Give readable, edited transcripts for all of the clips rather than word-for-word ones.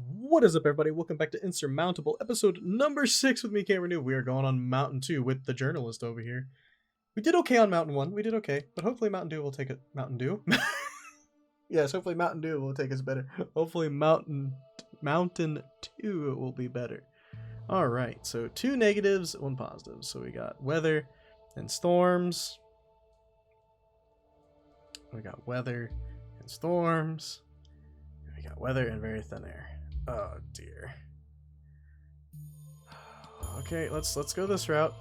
What is up, everybody? Welcome back to Insurmountable, episode number 6 with me, GamerKnoob. We are going on Mountain 2 with the journalist over here. We did okay on Mountain 1. We did okay, but hopefully Mountain Dew will take it. Mountain Dew? Yes, hopefully Mountain Dew will take us better. Hopefully Mountain 2 will be better. Alright, so 2 negatives, 1 positive. So we got weather and storms. We got weather and storms. We got weather and very thin air. Oh dear. Okay, let's go this route.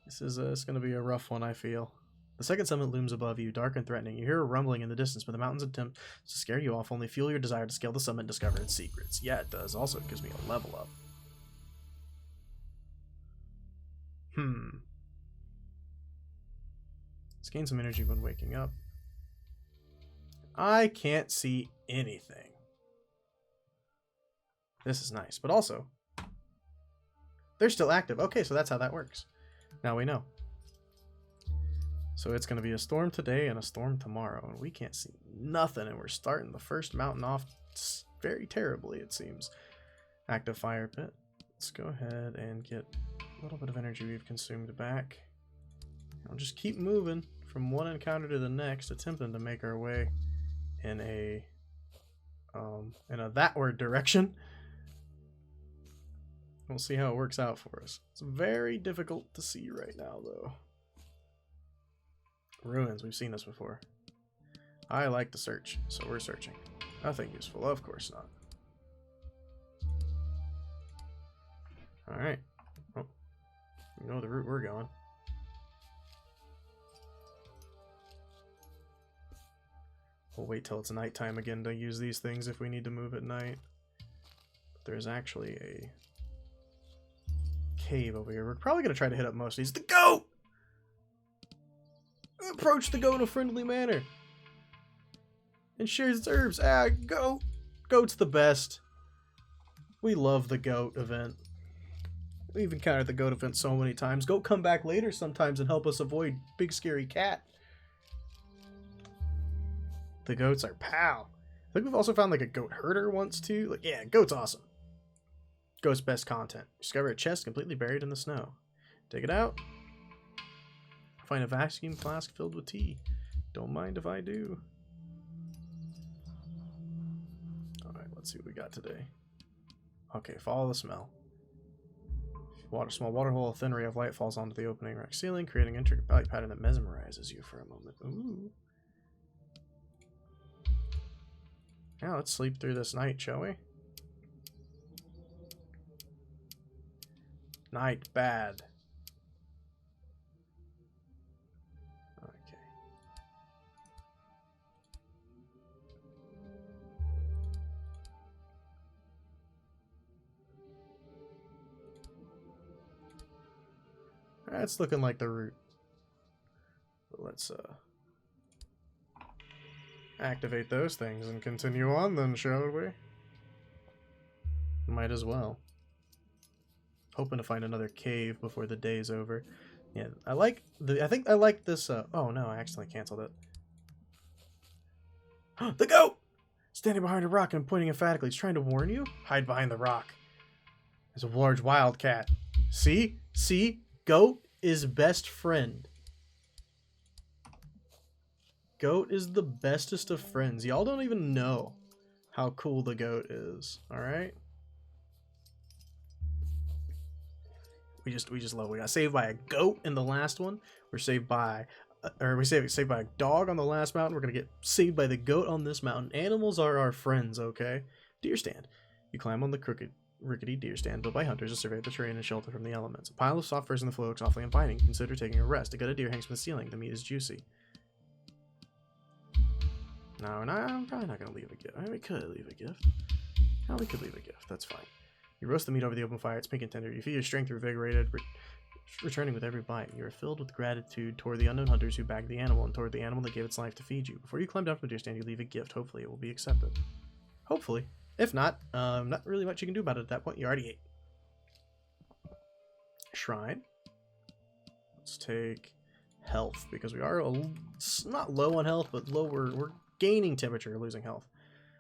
This is it's going to be a rough one, I feel. The second summit looms above you, dark and threatening. You hear a rumbling in the distance, but the mountains attempt to scare you off only fuel your desire to scale the summit and discover its secrets. Yeah, it does. Also, it gives me a level up. Let's gain some energy when waking up. I can't see anything. This is nice, but also, they're still active. Okay, so that's how that works. Now we know. So it's going to be a storm today and a storm tomorrow, and we can't see nothing, and we're starting the first mountain off very terribly, it seems. Active fire pit. Let's go ahead and get a little bit of energy we've consumed back. I'll just keep moving from one encounter to the next, attempting to make our way in a that-ward direction. We'll see how it works out for us. It's very difficult to see right now, though. Ruins, we've seen this before. I like to search, so we're searching. Nothing useful, of course not. Alright. Oh, you know the route we're going. We'll wait till it's nighttime again to use these things if we need to move at night. But there's actually a cave over here. We're probably going to try to hit up most of these. The goat! Approach the goat in a friendly manner. And shares its herbs. Ah, goat! Goat's the best. We love the goat event. We've encountered the goat event so many times. Goat come back later sometimes and help us avoid big scary cat. The goats are pal. I think we've also found like a goat herder once too. Like, yeah, goat's awesome. Goat's best content. Discover a chest completely buried in the snow. Take it out. Find a vacuum flask filled with tea. Don't mind if I do. Alright, let's see what we got today. Okay, follow the smell. Small water hole, a thin ray of light falls onto the opening rack ceiling, creating an intricate light pattern that mesmerizes you for a moment. Ooh. Now let's sleep through this night, shall we? Night bad. Okay. That's looking like the route. But let's activate those things and continue on then, shall we? Might as well. Hoping to find another cave before the day's over. Yeah, I think I like this oh no, I accidentally canceled it. The goat! Standing behind a rock and pointing emphatically. He's trying to warn you? Hide behind the rock. There's a large wildcat. See? See? Goat is best friend. Goat is the bestest of friends. Y'all don't even know how cool the goat is. Alright? We just love it. We got saved by a goat in the last one. We're saved by saved by a dog on the last mountain. We're gonna get saved by the goat on this mountain. Animals are our friends, okay? Deer stand. You climb on the rickety deer stand built by hunters to survey the terrain and shelter from the elements. A pile of soft furs in the floor looks awfully inviting. Consider taking a rest. A gutted deer hangs from the ceiling. The meat is juicy. No, I'm probably not gonna leave a gift. I mean, we could leave a gift. No, we could leave a gift. That's fine. You roast the meat over the open fire. It's pink and tender. You feel your strength revigorated, returning with every bite. You are filled with gratitude toward the unknown hunters who bagged the animal and toward the animal that gave its life to feed you. Before you climb down from the deer stand, you leave a gift. Hopefully, it will be accepted. Hopefully. If not, not really much you can do about it at that point. You already ate. Shrine. Let's take health, because we are not low on health, but low. We're gaining temperature, losing health.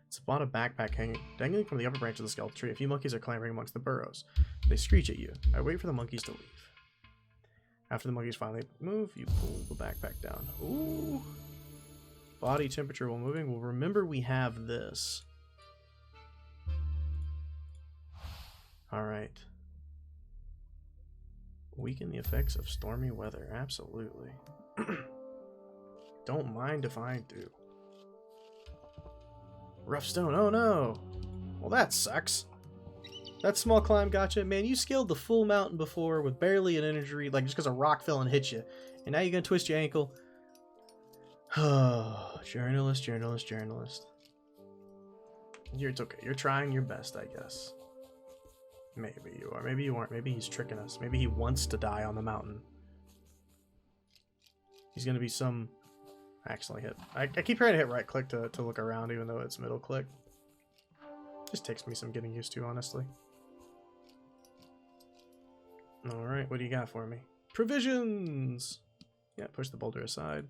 Spawn a backpack dangling from the upper branch of the skeleton tree. A few monkeys are clambering amongst the burrows. They screech at you. I wait for the monkeys to leave. After the monkeys finally move, you pull the backpack down. Ooh. Body temperature while moving. Well, remember we have this. Alright. Weaken the effects of stormy weather. Absolutely. Don't mind if I do. Rough stone. Oh no. Well, that sucks. That small climb gotcha. Man, you scaled the full mountain before with barely an injury, like just because a rock fell and hit you. And now you're going to twist your ankle. Oh, journalist. It's okay. You're trying your best, I guess. Maybe you are. Maybe you aren't. Maybe he's tricking us. Maybe he wants to die on the mountain. He's going to be some... I accidentally hit. I keep trying to hit right click to look around, even though it's middle click. Just takes me some getting used to, honestly. Alright, what do you got for me? Provisions! Yeah, push the boulder aside.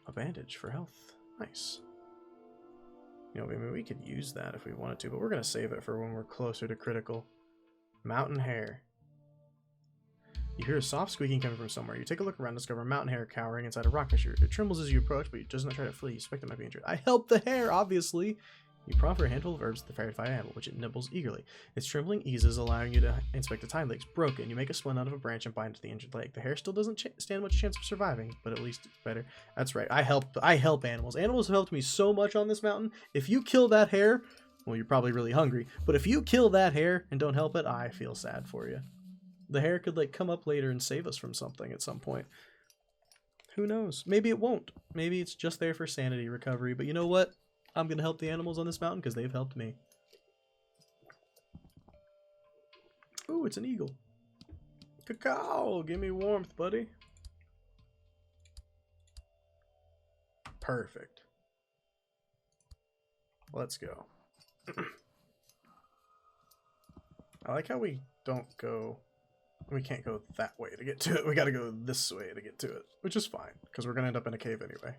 A bandage for health. Nice. You know, I mean, we could use that if we wanted to, but we're going to save it for when we're closer to critical. Mountain hare. You hear a soft squeaking coming from somewhere. You take a look around and discover a mountain hare cowering inside a rock fissure. It trembles as you approach, but it does not try to flee. You suspect it might be injured. I helped the hare, obviously! You proffer a handful of herbs to the fairy-fied animal, which it nibbles eagerly. Its trembling eases, allowing you to inspect its hind legs. Broken. You make a splint out of a branch and bind it to the injured leg. The hare still doesn't stand much chance of surviving, but at least it's better. That's right. I help animals. Animals have helped me so much on this mountain. If you kill that hare, well, you're probably really hungry. But if you kill that hare and don't help it, I feel sad for you. The hare could, like, come up later and save us from something at some point. Who knows? Maybe it won't. Maybe it's just there for sanity recovery. But you know what? I'm going to help the animals on this mountain because they've helped me. Ooh, it's an eagle. Cacao! Give me warmth, buddy. Perfect. Let's go. I like how we don't go... We can't go that way to get to it. We got to go this way to get to it, which is fine because we're going to end up in a cave anyway.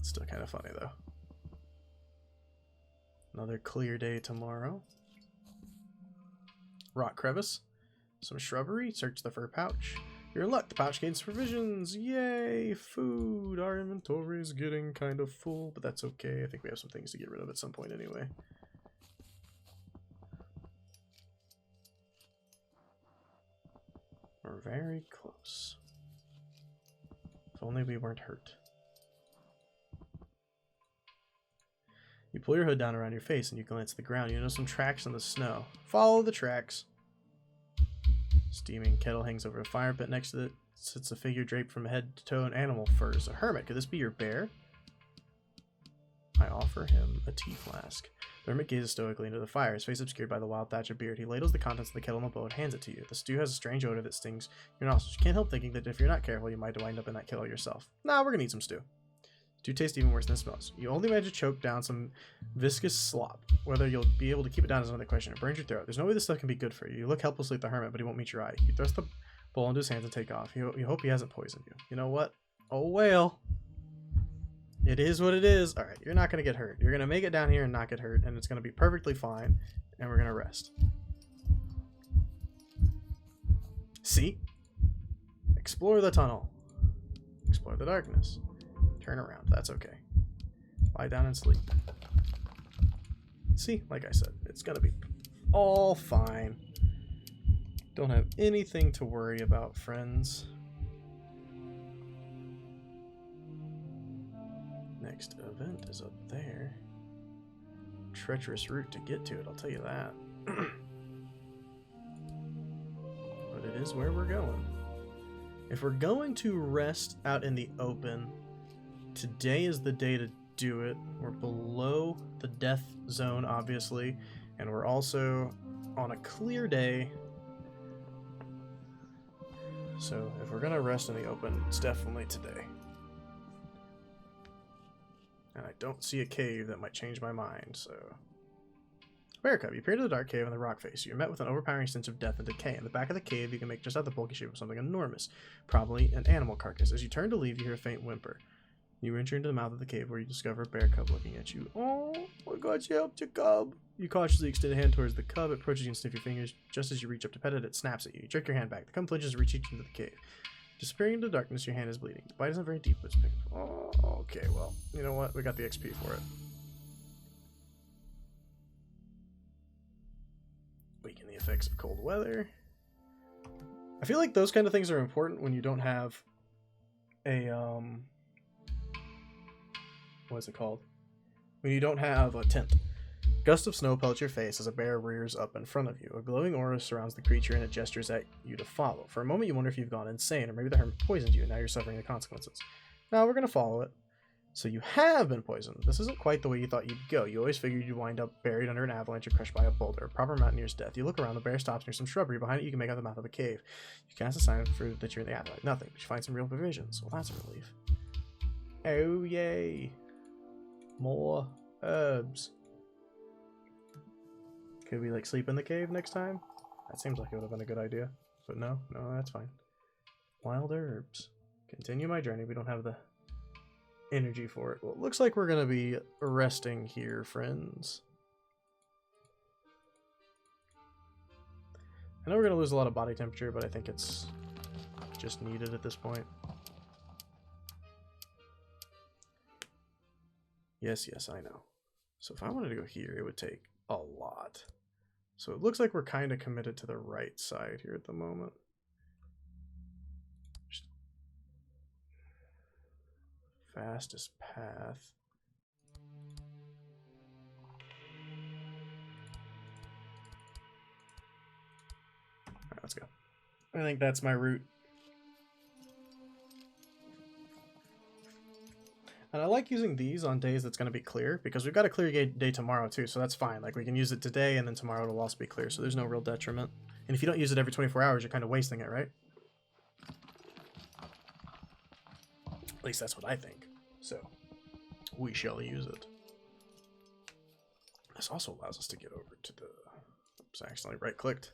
Still kind of funny, though. Another clear day tomorrow. Rock crevice. Some shrubbery. Search the fur pouch. You're in luck. The pouch gains provisions. Yay! Food. Our inventory is getting kind of full, but that's okay. I think we have some things to get rid of at some point anyway. We're very close. If only we weren't hurt. You pull your hood down around your face and you glance at the ground. You notice some tracks in the snow. Follow the tracks. Steaming kettle hangs over a fire pit. Next to it sits a figure draped from head to toe in animal furs. A hermit. Could this be your bear? I offer him a tea flask. The hermit gazes stoically into the fire, his face obscured by the wild thatch of beard. He ladles the contents of the kettle in a bowl and hands it to you. The stew has a strange odor that stings your nostrils. You can't help thinking that if you're not careful, you might wind up in that kettle yourself. Nah, we're gonna eat some stew. Stew tastes even worse than it smells. You only manage to choke down some viscous slop. Whether you'll be able to keep it down is another question. It burns your throat. There's no way this stuff can be good for you. You look helplessly at the hermit, but he won't meet your eye. You thrust the bowl into his hands and take off. You hope he hasn't poisoned you. You know what? Oh well. It is what it is. Alright, you're not going to get hurt. You're going to make it down here and not get hurt, and it's going to be perfectly fine, and we're going to rest. See? Explore the tunnel. Explore the darkness. Turn around. That's okay. Lie down and sleep. See? Like I said, it's going to be all fine. Don't have anything to worry about, friends. Next event is up there. Treacherous route to get to it, I'll tell you that. But it is where we're going. If we're going to rest out in the open, today is the day to do it. We're below the death zone, obviously, and we're also on a clear day. So if we're gonna rest in the open, it's definitely today. And I don't see a cave that might change my mind, so Bear cub. You peer into the dark cave in the rock face. You're met with an overpowering sense of death and decay. In the back of the cave, you can make just out the bulky shape of something enormous, probably an animal carcass. As you turn to leave, you hear a faint whimper. You enter into the mouth of the cave where you discover a bear cub looking at you. Oh, I got you helped your cub. You cautiously extend a hand towards the cub. It approaches you and sniffs your fingers. Just as you reach up to pet it, it snaps at you. You jerk your hand back. The cub plunges and reaches into the cave. Disappearing into the darkness, your hand is bleeding. The bite isn't very deep, but it's painful. Oh, okay, well, you know what? We got the XP for it. Weaken the effects of cold weather. I feel like those kind of things are important when you don't have a, what is it called? When you don't have a tent. Gust of snow pelts your face as a bear rears up in front of you. A glowing aura surrounds the creature and it gestures at you to follow. For a moment you wonder if you've gone insane, or maybe the hermit poisoned you and now you're suffering the consequences. Now we're going to follow it. So you have been poisoned. This isn't quite the way you thought you'd go. You always figured you'd wind up buried under an avalanche or crushed by a boulder. A proper mountaineer's death. You look around, the bear stops near some shrubbery. Behind it you can make out the mouth of a cave. You cast a sign for that you're in the afterlife. Nothing, but you find some real provisions. Well, that's a relief. Oh yay. More herbs. Could we like sleep in the cave next time? That seems like it would have been a good idea. But no, that's fine. Wild herbs. Continue my journey. We don't have the energy for it. Well, it looks like we're going to be resting here, friends. I know we're going to lose a lot of body temperature, but I think it's just needed at this point. Yes, I know. So if I wanted to go here, it would take a lot. So it looks like we're kind of committed to the right side here at the moment. Just fastest path. All right, let's go. I think that's my route. And I like using these on days that's going to be clear, because we've got a clear day tomorrow too, so that's fine. Like, we can use it today, and then tomorrow it'll also be clear, so there's no real detriment. And if you don't use it every 24 hours, you're kind of wasting it, right? At least that's what I think. So, we shall use it. This also allows us to get over to the... Oops, I accidentally right-clicked.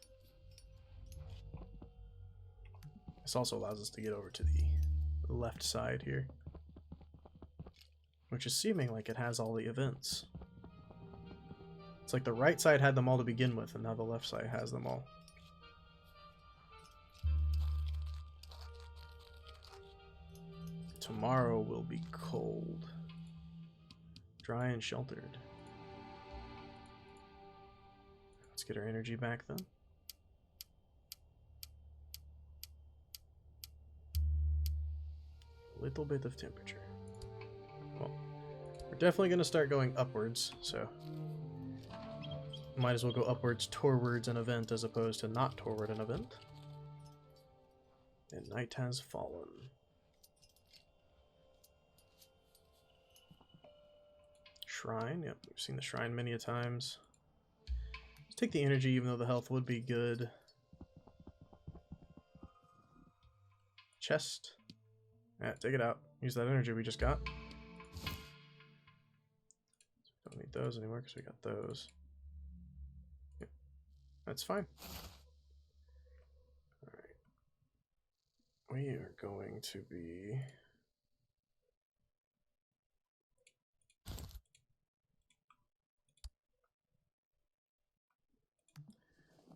This also allows us to get over to the left side here, which is seeming like it has all the events. It's like the right side had them all to begin with, and now the left side has them all. Tomorrow will be cold, dry and sheltered. Let's get our energy back then. A little bit of temperature. Well, we're definitely going to start going upwards, so might as well go upwards towards an event as opposed to not toward an event. And night has fallen. Shrine, yep, we've seen the shrine many a times. Let's take the energy, even though the health would be good. Chest. Yeah, take it out. Use that energy we just got. Don't need those anymore because we got those. Yep. That's fine. Alright. We are going to be...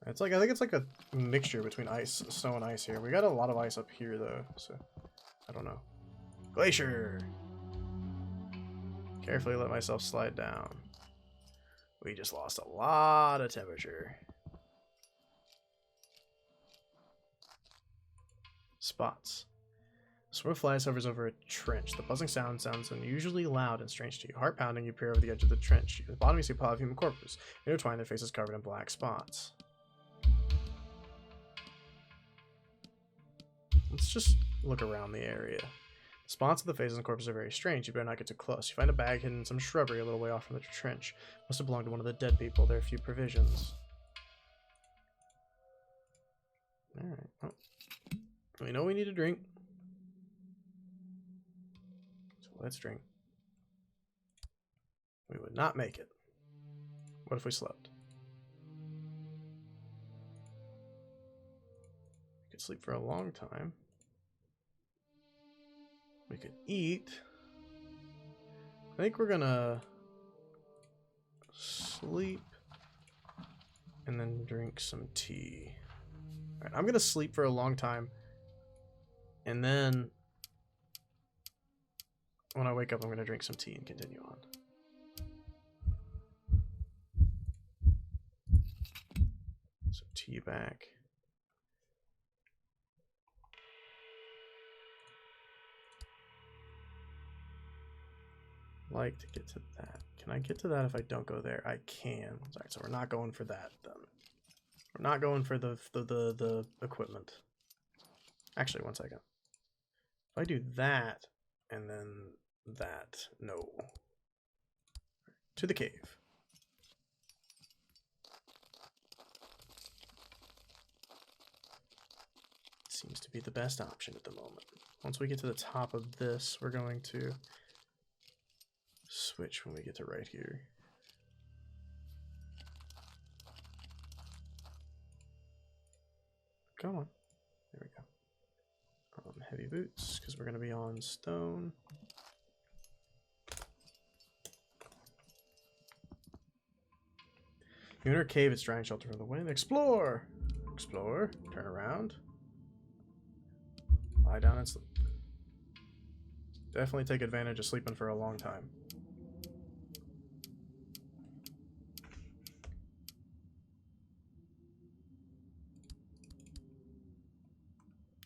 It's like, I think it's like a mixture between ice, snow and ice here. We got a lot of ice up here though, so I don't know. Glacier! Carefully let myself slide down. We just lost a lot of temperature. Spots. A swarm of flies hovers over a trench. The buzzing sound sounds unusually loud and strange to you. Heart pounding, you peer over the edge of the trench. At the bottom you see a pile of human corpses. Intertwined, their faces covered in black spots. Let's just look around the area. The spots of the faces and corpses are very strange. You better not get too close. You find a bag hidden in some shrubbery a little way off from the trench. Must have belonged to one of the dead people. There are a few provisions. Alright, well, we know we need a drink. So let's drink. We would not make it. What if we slept? could sleep for a long time. We could eat. I think we're gonna sleep and then drink some tea. All right, I'm gonna sleep for a long time, and then when I wake up, I'm gonna drink some tea and continue on. Some tea back. Like to get to that. Can I get to that if I don't go there? I can. Alright, so we're not going for that then. We're not going for the equipment. Actually, one second. If I do that and then that, no. To the cave. Seems to be the best option at the moment. Once we get to the top of this, we're going to switch when we get to right here. Come on. There we go. Heavy boots, because we're going to be on stone. You enter a cave, it's drying shelter from the wind. Explore! Explore. Turn around. Lie down and sleep. Definitely take advantage of sleeping for a long time.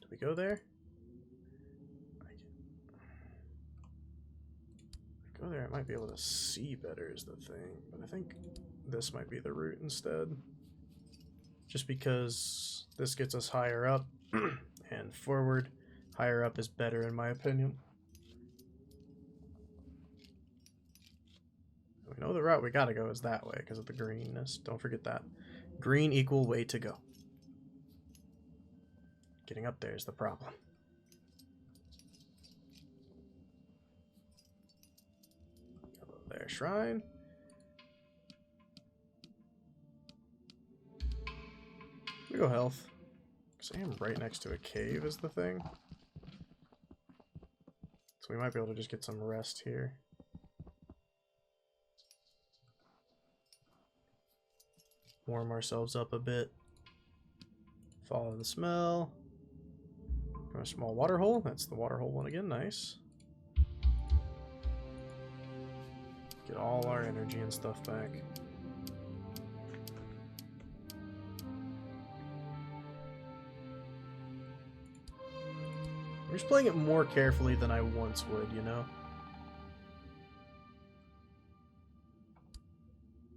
Do we go there? Go there, I might be able to see better is the thing, but I think this might be the route instead. Just because this gets us higher up and forward. Higher up is better in my opinion. We know the route we gotta go is that way because of the greenness. Don't forget that. Green equal way to go. Getting up there is the problem. Hello there, shrine. We go health. Because I am right next to a cave is the thing. So we might be able to just get some rest here. Warm ourselves up a bit. Follow the smell. A small water hole. That's the water hole one again. Nice. Get all our energy and stuff back. I'm just playing it more carefully than I once would, you know?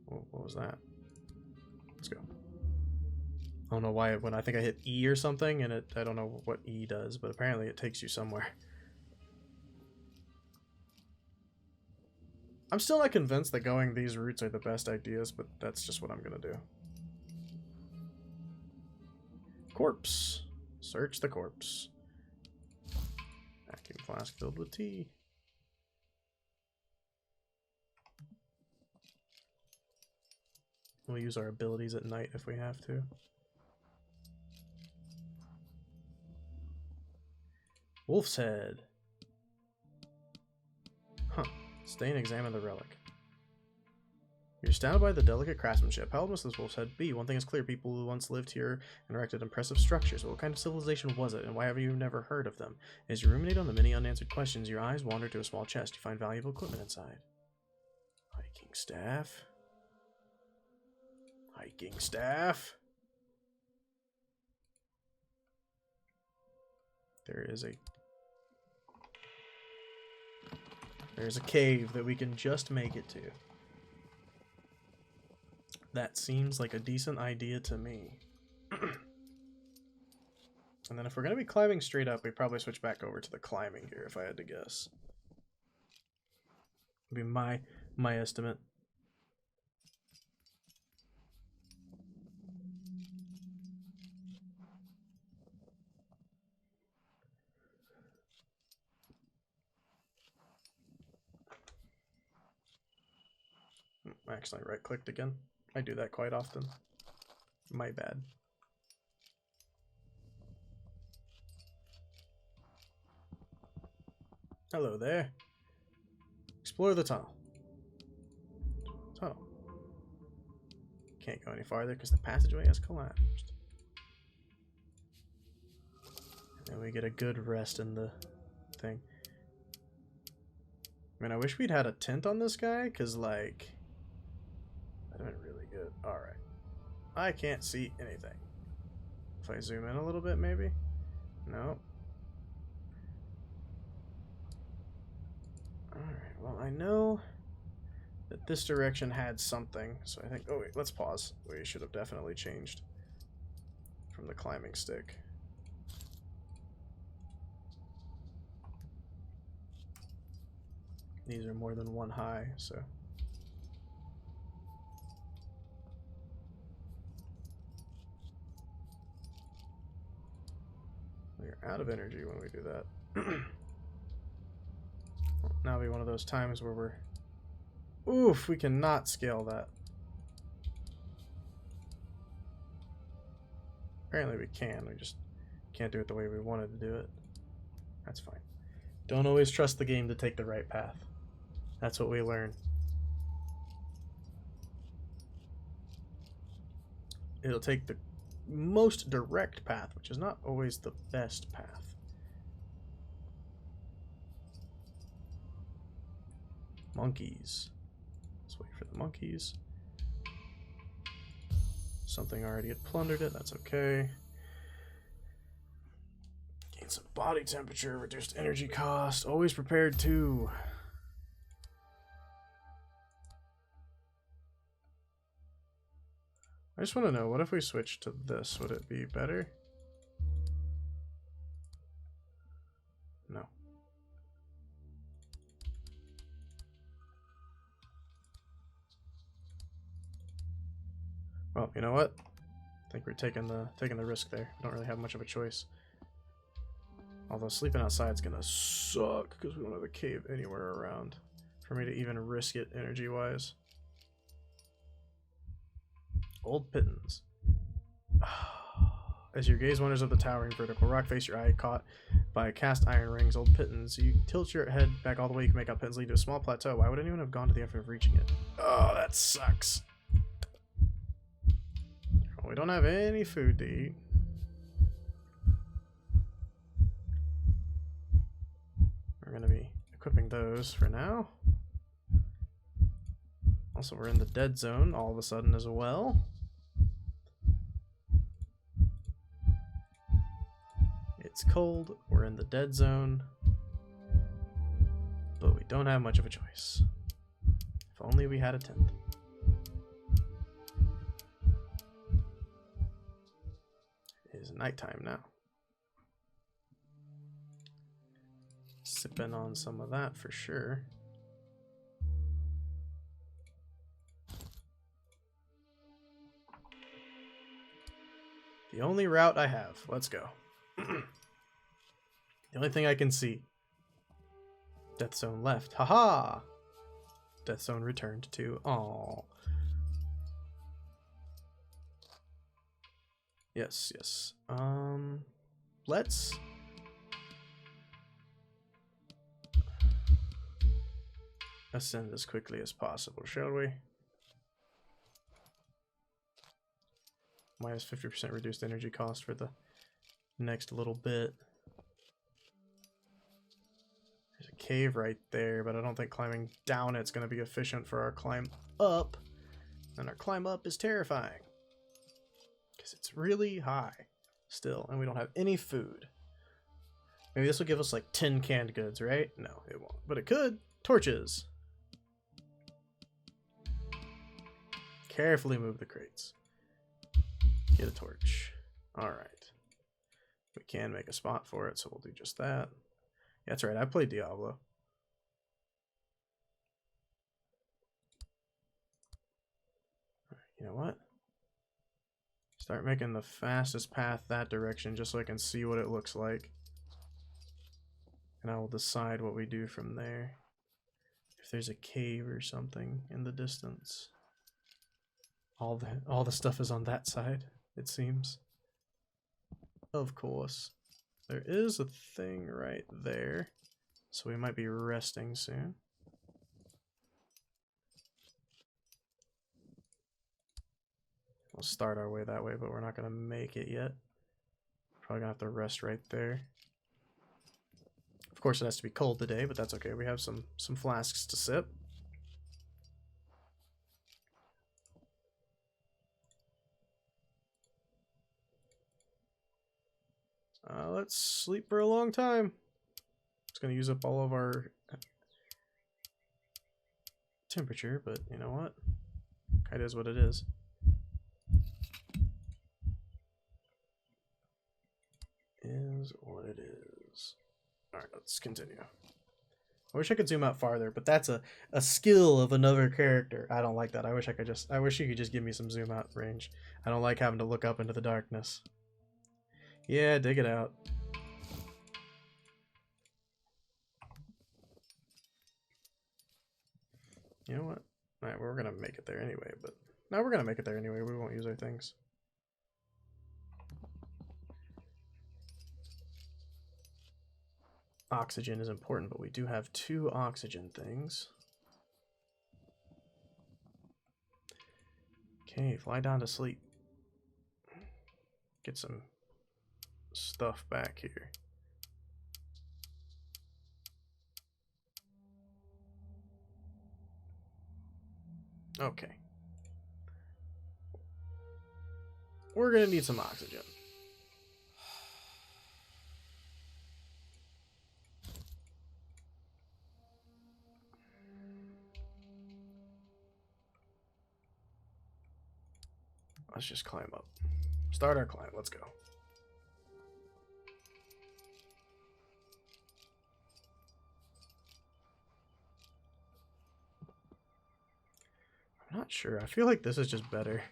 What was that? Let's go. I don't know why when I think I hit E or something and I don't know what E does, but apparently it takes you somewhere. I'm still not convinced that going these routes are the best ideas, but that's just what I'm gonna do. Corpse. Search the corpse. Vacuum flask filled with tea. We'll use our abilities at night if we have to. Wolf's head. Huh. Stay and examine the relic. You're astounded by the delicate craftsmanship. How old must this wolf's head be? One thing is clear, people who once lived here and erected impressive structures. But what kind of civilization was it, and why have you never heard of them? As you ruminate on the many unanswered questions, your eyes wander to a small chest. You find valuable equipment inside. Hiking staff. Hiking staff. There's a cave that we can just make it to. That seems like a decent idea to me. And then if we're going to be climbing straight up, we probably switch back over to the climbing gear if I had to guess. Would be my estimate. I accidentally right-clicked again. I do that quite often. My bad. Hello there. Explore the tunnel. Tunnel. Can't go any farther because the passageway has collapsed. And then we get a good rest in the thing. I mean, I wish we'd had a tent on this guy, because, like, that'd have been really good. Alright. I can't see anything. If I zoom in a little bit, maybe? No. Alright, well, I know that this direction had something, so I think... Oh, wait, let's pause. We should have definitely changed from the climbing stick. These are more than one high, so... We're out of energy when we do that. Now be one of those times where we're... Oof, we cannot scale that. Apparently we can, we just can't do it the way we wanted to do it. That's fine. Don't always trust the game to take the right path. That's what we learn. It'll take the most direct path, which is not always the best path. Monkeys. Let's wait for the monkeys. Something already had plundered it, that's okay. Gain some body temperature, reduced energy cost, always prepared too. I just want to know, what if we switch to this? Would it be better? No. Well, you know what? I think we're taking the risk there. We don't really have much of a choice. Although sleeping outside is gonna suck because we don't have a cave anywhere around for me to even risk it energy-wise. Old pittance. As your gaze wanders up the towering vertical rock face, your eye caught by cast iron rings, old pittance. You tilt your head back all the way, you can make out pittance lead to a small plateau. Why would anyone have gone to the effort of reaching it? Oh, that sucks. Well, we don't have any food to eat. We're going to be equipping those for now. Also, we're in the dead zone all of a sudden as well. It's cold, we're in the dead zone, but we don't have much of a choice. If only we had a tent. It is nighttime now. Sipping on some of that for sure. The only route I have. Let's go. The only thing I can see. Death zone left. Haha! Death zone returned to. Aww. Yes, yes. Let's ascend as quickly as possible, shall we? Minus 50% reduced energy cost for the next little bit. There's a cave right there, but I don't think climbing down it's going to be efficient for our climb up. And our climb up is terrifying. Because it's really high still, and we don't have any food. Maybe this will give us like 10 canned goods, right? No, it won't. But it could. Torches. Carefully move the crates. Get a torch. Alright. We can make a spot for it, so we'll do just that. Yeah, that's right, I played Diablo. Alright, you know what? Start making the fastest path that direction just so I can see what it looks like. And I will decide what we do from there. If there's a cave or something in the distance. All the stuff is on that side, it seems. Of course. There is a thing right there. So we might be resting soon. We'll start our way that way, but we're not going to make it yet. Probably going to have to rest right there. Of course, it has to be cold today, but that's okay. We have some flasks to sip. Let's sleep for a long time. It's going to use up all of our temperature, but you know what? It is what it is. Is what it is. Alright, let's continue. I wish I could zoom out farther, but that's a skill of another character. I don't like that. I wish you could just give me some zoom out range. I don't like having to look up into the darkness. Yeah, dig it out. You know what? Alright, we're gonna make it there anyway, but no, we're gonna make it there anyway. We won't use our things. Oxygen is important, but we do have 2 oxygen things. Okay, fly down to sleep. Get some stuff back here. Okay. We're gonna need some oxygen. Let's just climb up. Start our climb. Let's go. I'm not sure. I feel like this is just better.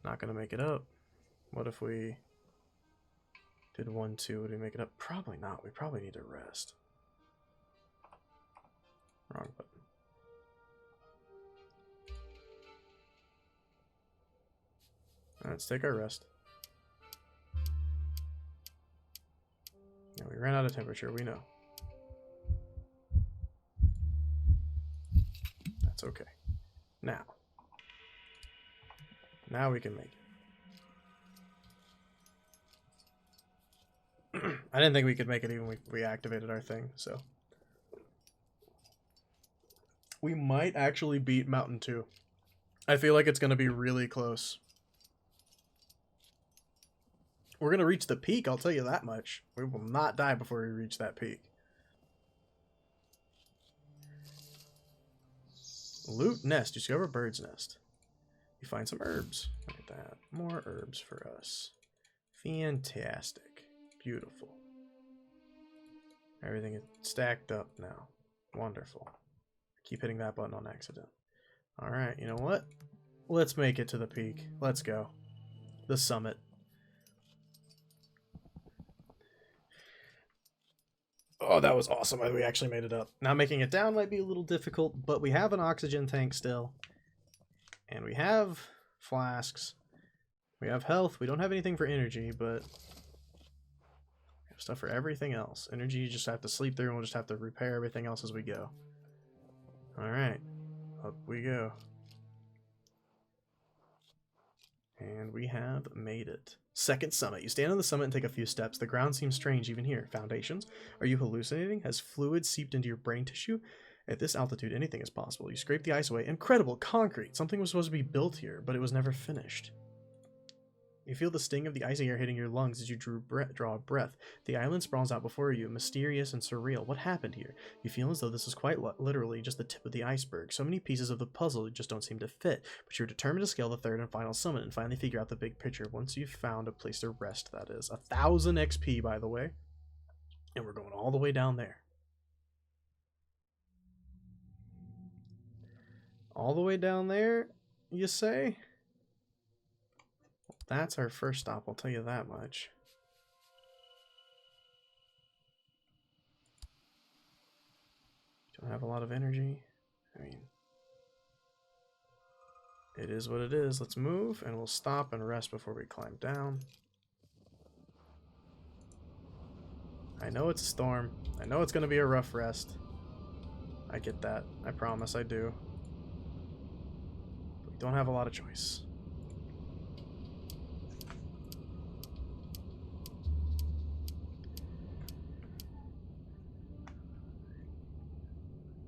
Not gonna make it up. What if we did 1, 2? Would we make it up? Probably not. We probably need to rest. Wrong button. Let's take our rest. Yeah, we ran out of temperature, we know. That's okay. Now we can make it. I didn't think we could make it even when we activated our thing, so. We might actually beat Mountain 2. I feel like it's going to be really close. We're going to reach the peak, I'll tell you that much. We will not die before we reach that peak. Loot nest. Discover a bird's nest. You find some herbs. Look at that. More herbs for us. Fantastic. Beautiful. Everything is stacked up now. Wonderful. Keep hitting that button on accident. Alright, you know what? Let's make it to the peak. Let's go. The summit. Oh, that was awesome. We actually made it up. Now making it down might be a little difficult, but we have an oxygen tank still. And we have flasks. We have health. We don't have anything for energy, but we have stuff for everything else. Energy, you just have to sleep through, and we'll just have to repair everything else as we go. Alright. Up we go. And we have made it. Second summit. You stand on the summit and take a few steps. The ground seems strange even here. Foundations? Are you hallucinating? Has fluid seeped into your brain tissue? At this altitude, anything is possible. You scrape the ice away. Incredible! Concrete! Something was supposed to be built here, but it was never finished. You feel the sting of the icy air hitting your lungs as you draw a breath. The island sprawls out before you, mysterious and surreal. What happened here? You feel as though this is quite literally just the tip of the iceberg. So many pieces of the puzzle just don't seem to fit, but you're determined to scale the third and final summit and finally figure out the big picture once you've found a place to rest, that is. 1,000 XP, by the way. And we're going all the way down there. All the way down there, you say? That's our first stop, I'll tell you that much. Don't have a lot of energy. I mean, it is what it is. Let's move, and we'll stop and rest before we climb down. I know it's a storm. I know it's going to be a rough rest. I get that. I promise I do. But we don't have a lot of choice.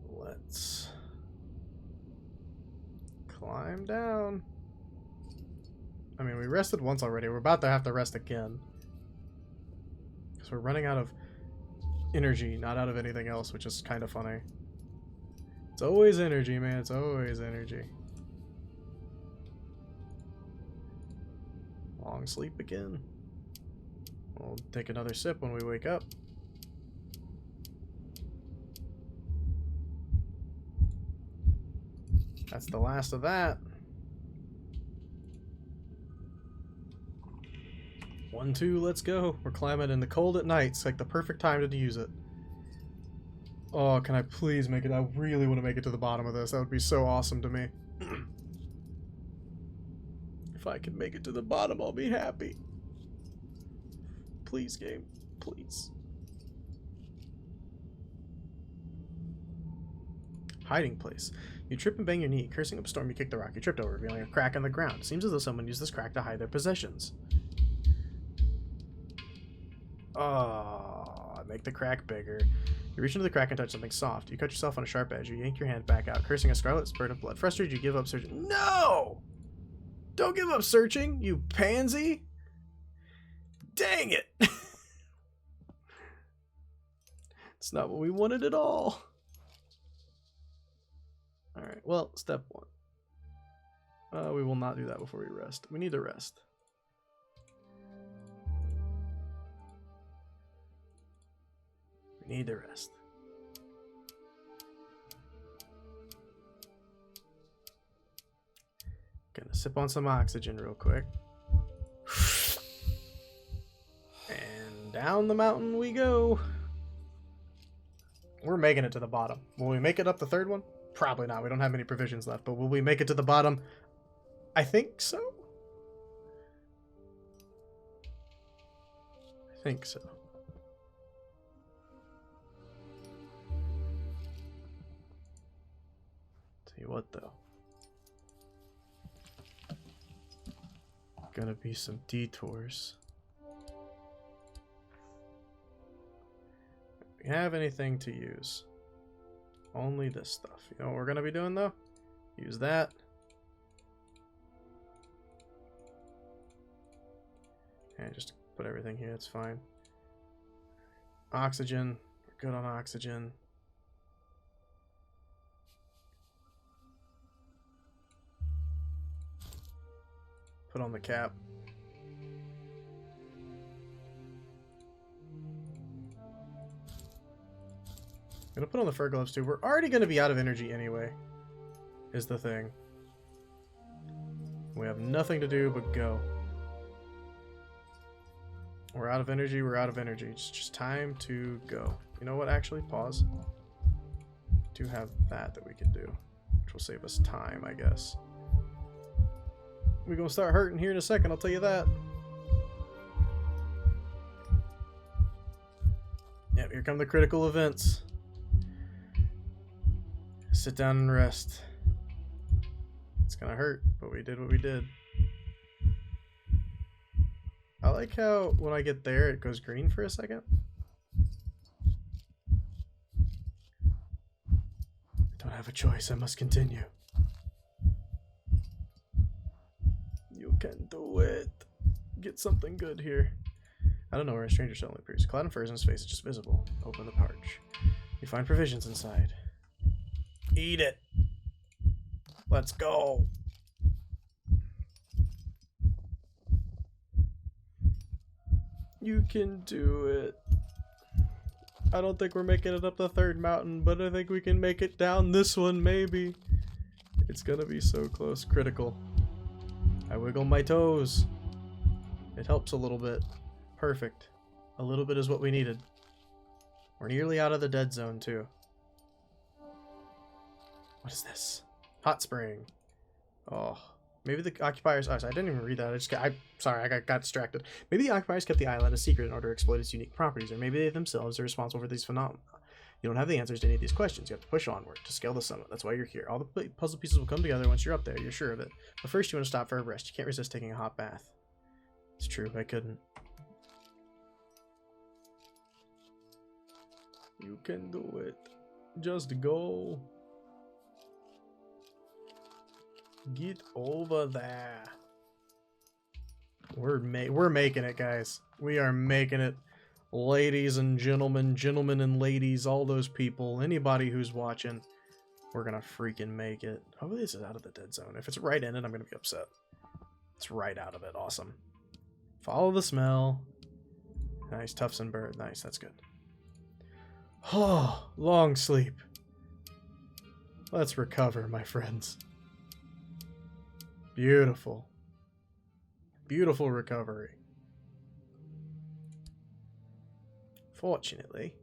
Let's climb down. I mean, we rested once already. We're about to have to rest again. Because we're running out of energy, not out of anything else, which is kind of funny. It's always energy, man. It's always energy. Long sleep again. We'll take another sip when we wake up. That's the last of that. 1, 2, let's go. We're climbing in the cold at night. It's like the perfect time to use it. Oh, can I please make it? I really want to make it to the bottom of this. That would be so awesome to me. If I can make it to the bottom, I'll be happy. Please, game. Please. Hiding place. You trip and bang your knee. Cursing up a storm, you kick the rock you tripped over, revealing a crack in the ground. Seems as though someone used this crack to hide their possessions. Oh, make the crack bigger. You reach into the crack and touch something soft. You cut yourself on a sharp edge. You yank your hand back out, cursing a scarlet spurt of blood. Frustrated, you give up searching. No! Don't give up searching, you pansy! Dang it! It's not what we wanted at all. Alright, well, step 1. We will not do that before we rest. We need to rest. We need to rest. Gonna sip on some oxygen real quick. And down the mountain we go. We're making it to the bottom. Will we make it up the third one? Probably not. We don't have many provisions left, but will we make it to the bottom? I think so. I think so. Tell you what, though. Gonna be some detours. Do we have anything to use? Only this stuff. You know what we're gonna be doing though? Use that. And just put everything here, it's fine. Oxygen. We're good on oxygen. Put on the cap. I'm gonna put on the fur gloves too. We're already gonna be out of energy anyway, is the thing. We have nothing to do but go. We're out of energy, we're out of energy. It's just time to go. You know what, actually, pause. Do have that we can do, which will save us time, I guess. We're gonna start hurting here in a second, I'll tell you that. Yep, here come the critical events. Sit down and rest. It's gonna hurt, but we did what we did. I like how when I get there it goes green for a second. I don't have a choice, I must continue. You can do it. Get something good here. I don't know where a stranger suddenly appears. Cloud and furs in his face is just visible. Open the pouch. You find provisions inside. Eat it. Let's go. You can do it. I don't think we're making it up the third mountain, but I think we can make it down this one, maybe. It's gonna be so close. Critical. I wiggle my toes. It helps a little bit. Perfect. A little bit is what we needed. We're nearly out of the dead zone, too. What is this? Hot spring. Oh, Maybe the occupiers... Oh, sorry, I didn't even read that. Sorry, I got distracted. Maybe the occupiers kept the island a secret in order to exploit its unique properties, or maybe they themselves are responsible for these phenomena. You don't have the answers to any of these questions. You have to push onward to scale the summit. That's why you're here. All the puzzle pieces will come together once you're up there. You're sure of it. But first, you want to stop for a rest. You can't resist taking a hot bath. It's true. I couldn't. You can do it. Just go. Get over there. We're making it, guys. We are making it. Ladies and gentlemen, gentlemen and ladies, all those people, anybody who's watching, we're gonna freaking make it. Hopefully this is out of the dead zone. If it's right in it, I'm gonna be upset. It's right out of it. Awesome. Follow the smell. Nice. Tufts and bird. Nice. That's good. Oh, long sleep. Let's recover, my friends. Beautiful. Beautiful recovery. Fortunately,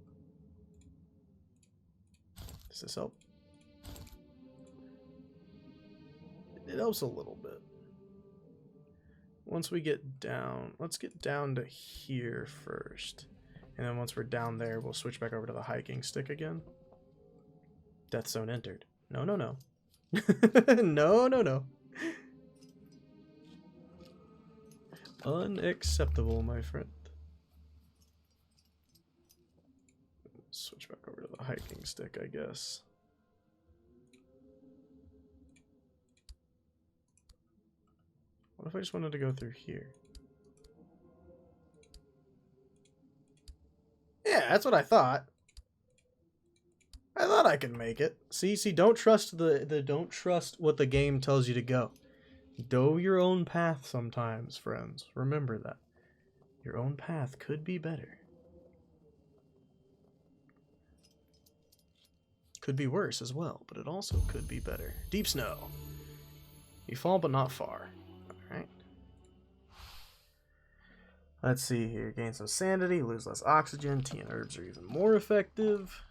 does this help? It helps a little bit. Once we get down, let's get down to here first. And then once we're down there, we'll switch back over to the hiking stick again. Death zone entered. No, no, no. No, no, no. Unacceptable, my friend. Switch back over to the hiking stick, I guess. What if I just wanted to go through here? Yeah, that's what I thought. I thought I could make it. See, don't trust don't trust what the game tells you to go. Go your own path sometimes, friends. Remember that. Your own path could be better. Could be worse as well, but it also could be better. Deep snow. You fall, but not far. Alright. Let's see here. Gain some sanity, lose less oxygen. Tea and herbs are even more effective.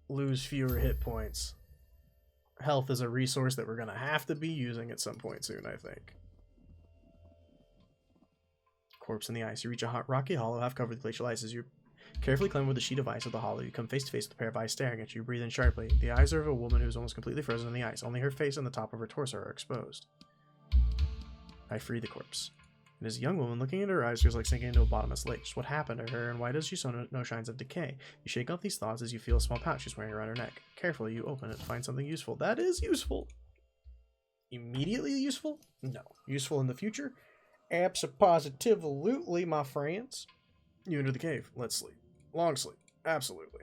Lose fewer hit points. Health is a resource that we're going to have to be using at some point soon, I think. Corpse in the ice. You reach a hot rocky hollow half covered with glacial ice. As you carefully climb with a sheet of ice at the hollow, you come face to face with a pair of eyes staring at you. You breathe in sharply. The eyes are of a woman who's almost completely frozen in the ice. Only her face and the top of her torso are exposed. I free the corpse. It is a young woman. Looking into her eyes feels like sinking into a bottomless lake. Just what happened to her, and why does she show no signs of decay? You shake off these thoughts as you feel a small pouch she's wearing around her neck. Carefully, you open it to find something useful. That is useful. Immediately useful? No. Useful in the future? Abso-positively, my friends. You enter the cave. Let's sleep. Long sleep. Absolutely.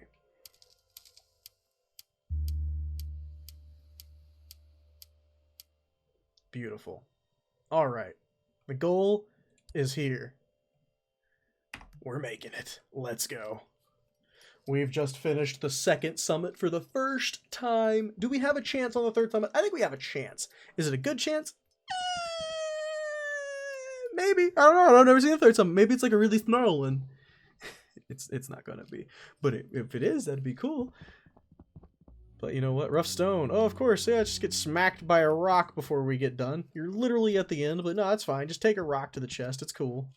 Beautiful. All right. The goal is here. We're making it. Let's go. We've just finished the second summit for the first time. Do we have a chance on the third summit? I think we have a chance. Is it a good chance? Maybe. I don't know. I've never seen the third summit. Maybe it's like a really small one. It's not going to be. But if it is, that'd be cool. But you know what? Rough stone. Oh, of course. Yeah, just get smacked by a rock before we get done. You're literally at the end, but no, that's fine. Just take a rock to the chest. It's cool.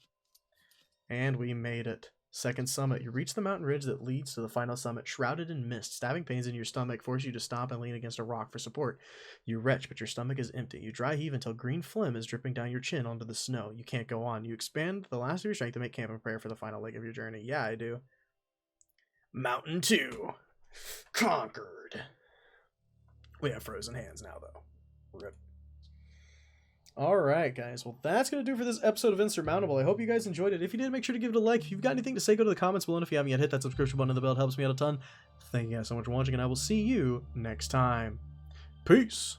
And we made it. Second summit. You reach the mountain ridge that leads to the final summit, shrouded in mist. Stabbing pains in your stomach force you to stop and lean against a rock for support. You retch, but your stomach is empty. You dry heave until green phlegm is dripping down your chin onto the snow. You can't go on. You expand the last of your strength to make camp and prepare for the final leg of your journey. Yeah, I do. Mountain 2. Conquered. We have frozen hands now, though. Rip. Alright, guys. Well, that's going to do for this episode of Insurmountable. I hope you guys enjoyed it. If you did, make sure to give it a like. If you've got anything to say, go to the comments below. And if you haven't yet, hit that subscription button and the bell. It helps me out a ton. Thank you guys so much for watching, and I will see you next time. Peace.